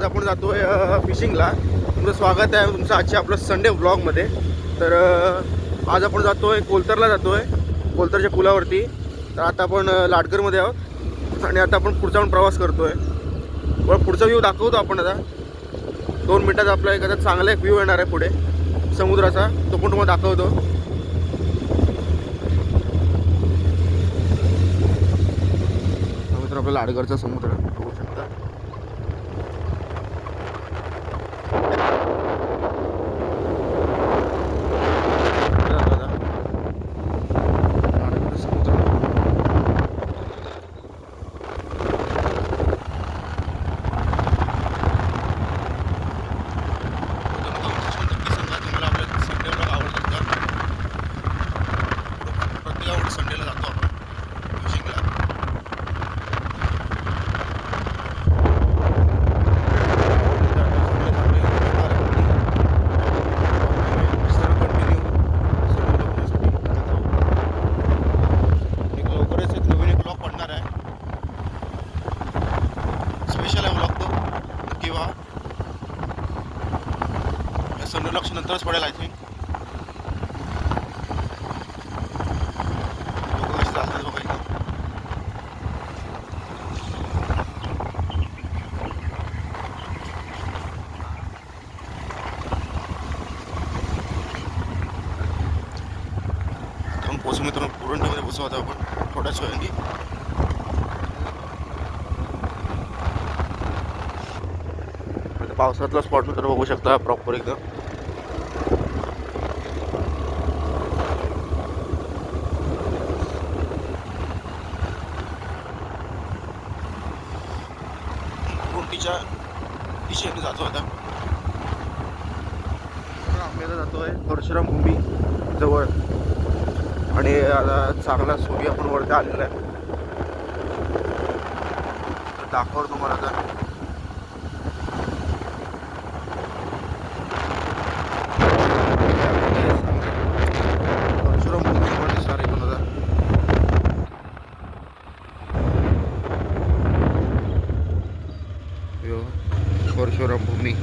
आपण जातोय फिशिंगला. तुमचं स्वागत आहे तुमचं आजच्या आपलं संडे ब्लॉगमध्ये. तर आज आपण जातोय कोलतरला, जातोय कोलतरच्या पुलावरती. तर आता आपण लाडकरमध्ये आहोत आणि आता आपण पुढचा पण प्रवास करतोय. पण पुढचा व्ह्यू दाखवतो आपण आता 2 मिनटात. आपला एखादा चांगला एक व्ह्यू येणार आहे पुढे समुद्राचा, तो पण तुम्हाला दाखवतो. समुद्र, आपला लाडकरचा समुद्र बघू शकता. संडेला जातो आपण फिशिंगला. लवकरच एक नवीन एक ब्लॉग पडणार आहे, स्पेशल आहे ब्लॉग तो. नक्की व्हा. संडे ब्लॉग नंतरच पडेल आय थिंक. पोचू मित्रांनो, पुरणठेमध्ये पोचू आता आपण थोड्याच वेळाने. पावसातला स्पॉट मित्र बघू शकता प्रॉपर एकदम. कोणतीच्या दिशेने जातो आता. आम्ही आता जातोय परशुराम भूमी जवळ आणि आता चांगला सूर्य आपण वरती आलेला आहे. दाखवतो तुम्हाला आता. परशुराम भूमी पण दिसणार आहे कोणाला. परशुराम भूमी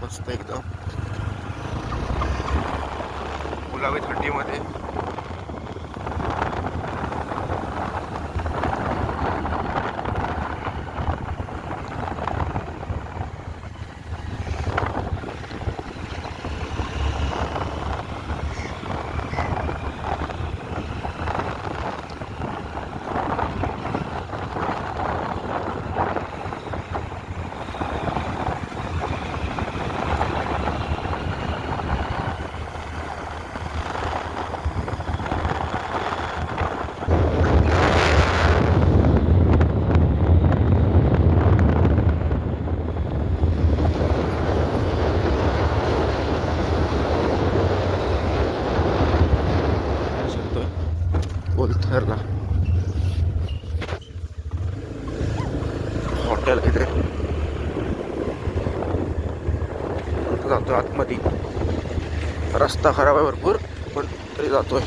मस्त एकदम गुलाबी थंडीमध्ये. कोलथरला हॉटेल आहे इथे. जातो आतमध्ये. रस्ता खराब आहे भरपूर, पण तरी जातोय.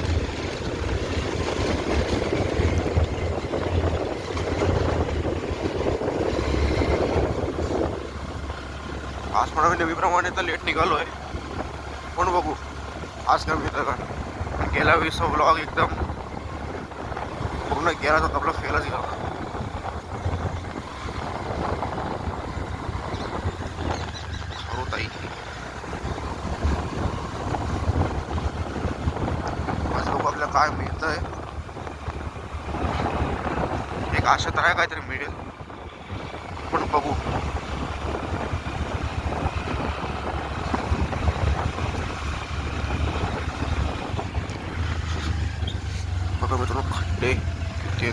आज पण आम्ही नेहमीप्रमाणे तर लेट निघालो आहे, पण बघू आज काय मिळतं का. गेला 20 ब्लॉग एकदम पूर्ण गेला तर आपला फेलच गेला. ताई आज बघू आपल्याला काय मिळतंय. एक आशा तर आहे काहीतरी मिळेल, पण बघू. बघा मित्रांनो, खड्डे किती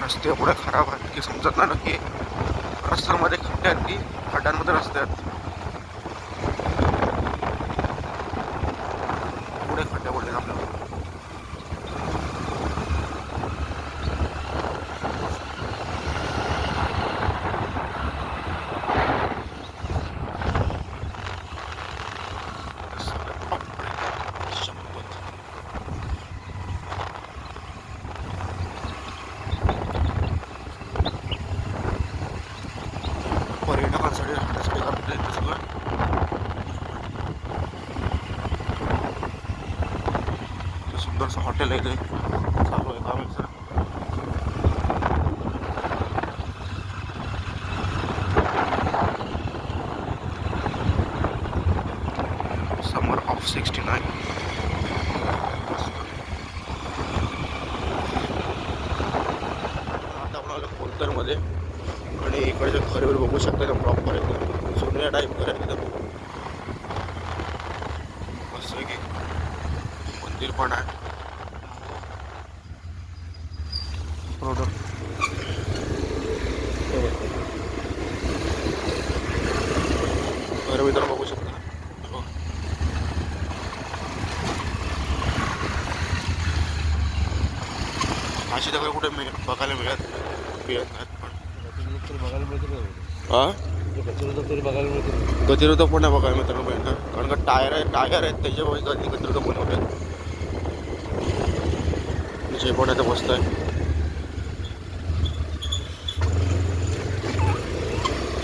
रस्ते एवढे खराब आहेत की समजत नाही नक्की रस्त्यांमध्ये खड्डे आहेत की खड्ड्यांमध्ये रस्ते आहेत. पुढे खड्डे पडले आपल्याला. सुंदरसं हॉटेल आहे ते चालू आहे काम आहे. समर ऑफ 69. आता आपण आलो कोलतरमध्ये आणि इकडच्या घरावर बघू शकता एकदम प्रॉपर एकदम जुन्या टाईपवर आहे एकदम मस्त की मंदिर पण आहे. प्रोडक्ट घर मित्र बघू शकता. अशी दगड कुठे बघायला मिळत नाहीत पण हां गतिरोधक पण नाही बघायला मित्रांनो भेटणार कारण का टायर आहेत त्याच्यामुळे गतिरोधक बनवले जे पण आता मस्त आहे.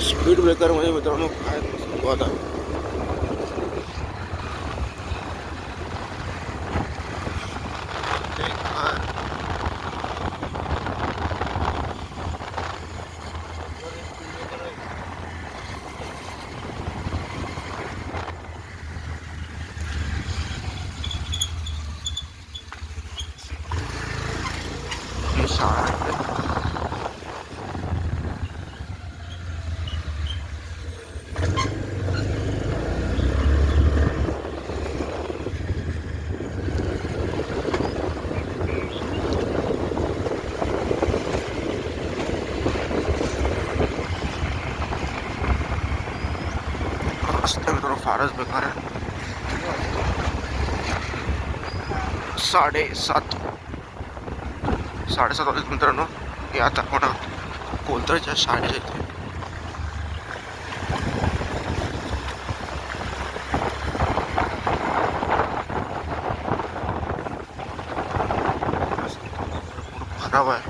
स्पीड ब्रेकर म्हणजे मित्रांनो काय सांगू आता शाळा रस्ते मित्रांनो फारच बेकार आहे. 7:30 वाजता मित्रांनो हे आता आपण कोलतरच्या शाळेच्या इथे खराब आहे.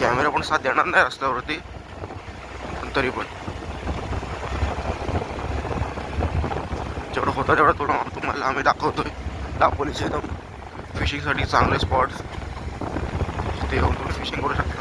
कॅमेरा पण साथ देणार नाही रस्त्यावरती पण तरी पण जेवढं होतं तेवढं तुम्हाला आम्ही दाखवतोय. दापोलीचे एकदम फिशिंगसाठी चांगले स्पॉट्स तिथे येऊन तुम्ही फिशिंग करू शकता.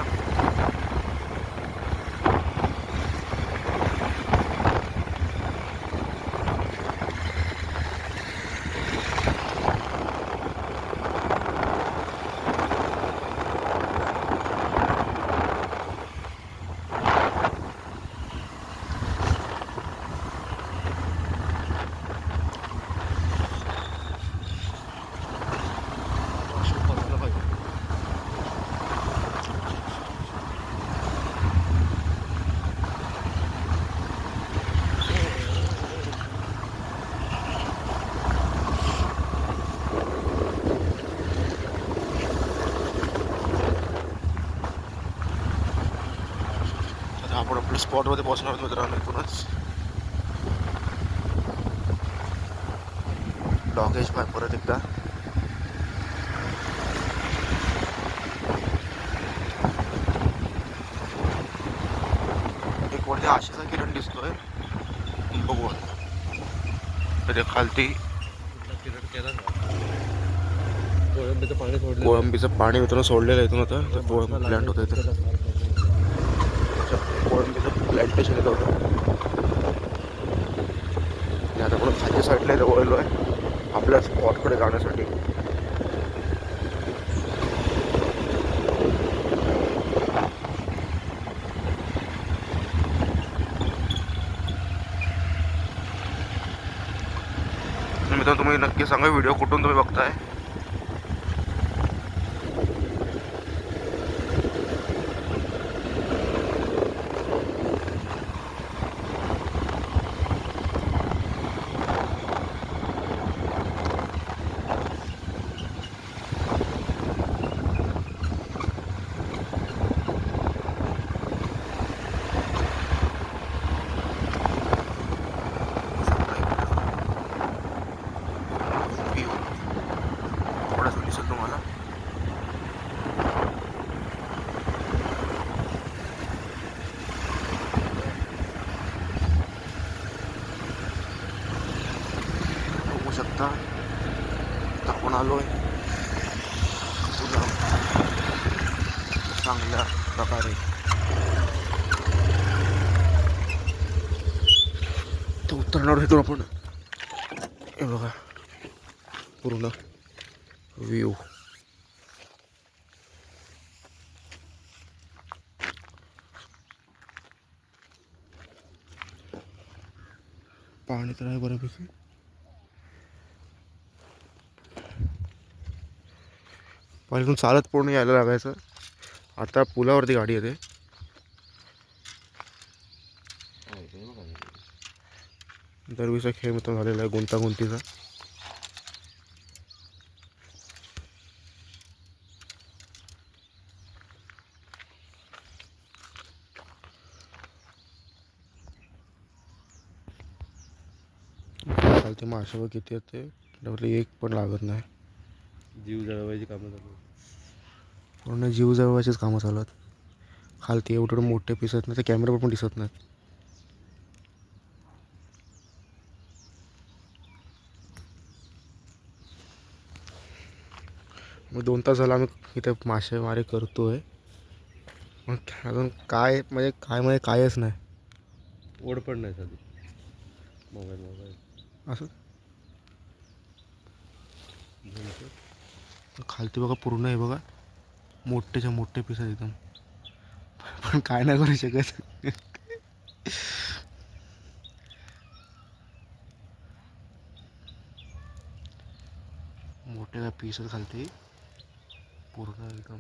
आपण आपल्या स्पॉटमध्ये पोहोचणार आहोत मित्रांनो. इथूनच डॉगेज पाय परत एकदा एक वरती आशेचा किरण दिसतोय बघू ते खालती कोळंबीचं पाणी मित्रांनो सोडलेलं इथून होतं ते कोळंबी प्लॅन्ट होतं इथे कोळंबीचं प्लॅन्टेशन येत होतं आणि आता आपण खालच्या साईडला इथं वळलो आहे आपल्या स्पॉटकडे जाण्यासाठी. मित्रांनो तुम्ही नक्की सांगा व्हिडिओ कुठून तुम्ही बघताय. शकता आपण आलो आहे पुन्हा चांगल्या प्रकारे तर उतरणार होतो आपण. हे बघा पूर्ण व्ह्यू. पाणी तर आहे बऱ्यापैकी. पहिल्यातून चालत पूर्ण यायला लागायचं. आता पुलावरती गाडी येते. दरवीचा खेळ मित्र झालेला आहे गुंतागुंतीचा. चालते माशावर किती येते त्यावरती एक पण लागत नाही. जीव जळवायची कामं चालू. पूर्ण जीव जळवायचीच कामं चालत. खालती एवढं मोठे दिसत नाही, तर कॅमेरावर पण दिसत नाहीत. मग 2 तास झाला आम्ही इथे मासेमारी करतोय. मग अजून काय म्हणजे कायच नाही. ओढ पण नाही साधी. मोबाईल असं खालती बघा पूर्ण आहे बघा, मोठेच्या मोठे पीस आहेत एकदम. पण काय नाही करू शकत. मोठे पीस आहेत खालती पूर्ण एकदम.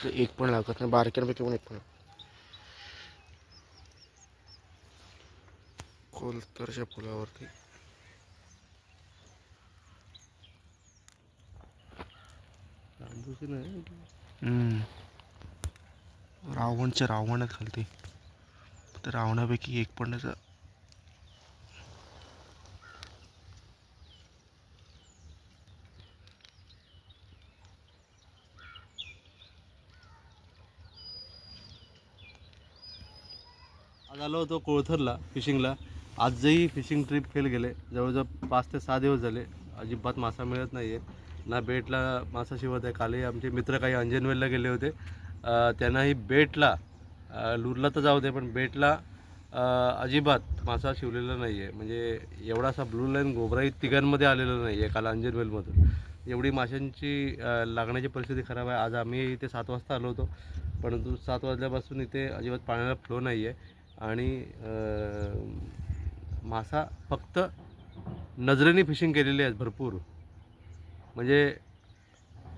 एक पण लागत नाही, बारक्यांपैकी पण एक पण. कोलतरच्या पुलावरती रावणचे रावण आहेत खालती. तर रावणापैकी एक पण त्याचा आज आलो होतो कोळथरला फिशिंगला. आजही फिशिंग ट्रिप फेल गेले. जवळजवळ 5 ते 6 दिवस झाले. अजिबात मासा मिळत नाही आहे ना. बेटला मासा शिवत आहे. कालही आमचे मित्र काही अंजनवेलला गेले होते. त्यांनाही बेटला लुरला तर जाऊ दे, पण बेटला अजिबात मासा शिवलेला नाही आहे. म्हणजे एवढासा ब्लू लाईन गोबराही तिघांमध्ये आलेला नाही आहे काल अंजनवेलमधून. एवढी माशांची लागण्याची परिस्थिती खराब आहे. आज आम्ही इथे 7 वाजता आलो होतो, परंतु 7 वाजल्यापासून इथे अजिबात पाण्याला फ्लो नाही आहे. आणि मासा फक्त नजरेने फिशिंग केलेली आहेत भरपूर. म्हणजे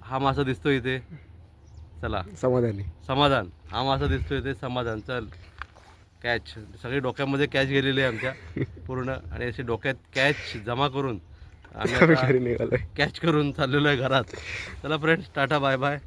हा मासा दिसतो इथे, चला समाधान. हा मासा दिसतो इथे, समाधान. चल कॅच. सगळे डोक्यामध्ये कॅच गेलेली आहे आमच्या पूर्ण. आणि असे डोक्यात कॅच जमा करून आम्ही कॅच करून चाललेलो आहे घरात. चला फ्रेंड्स, टाटा बाय बाय.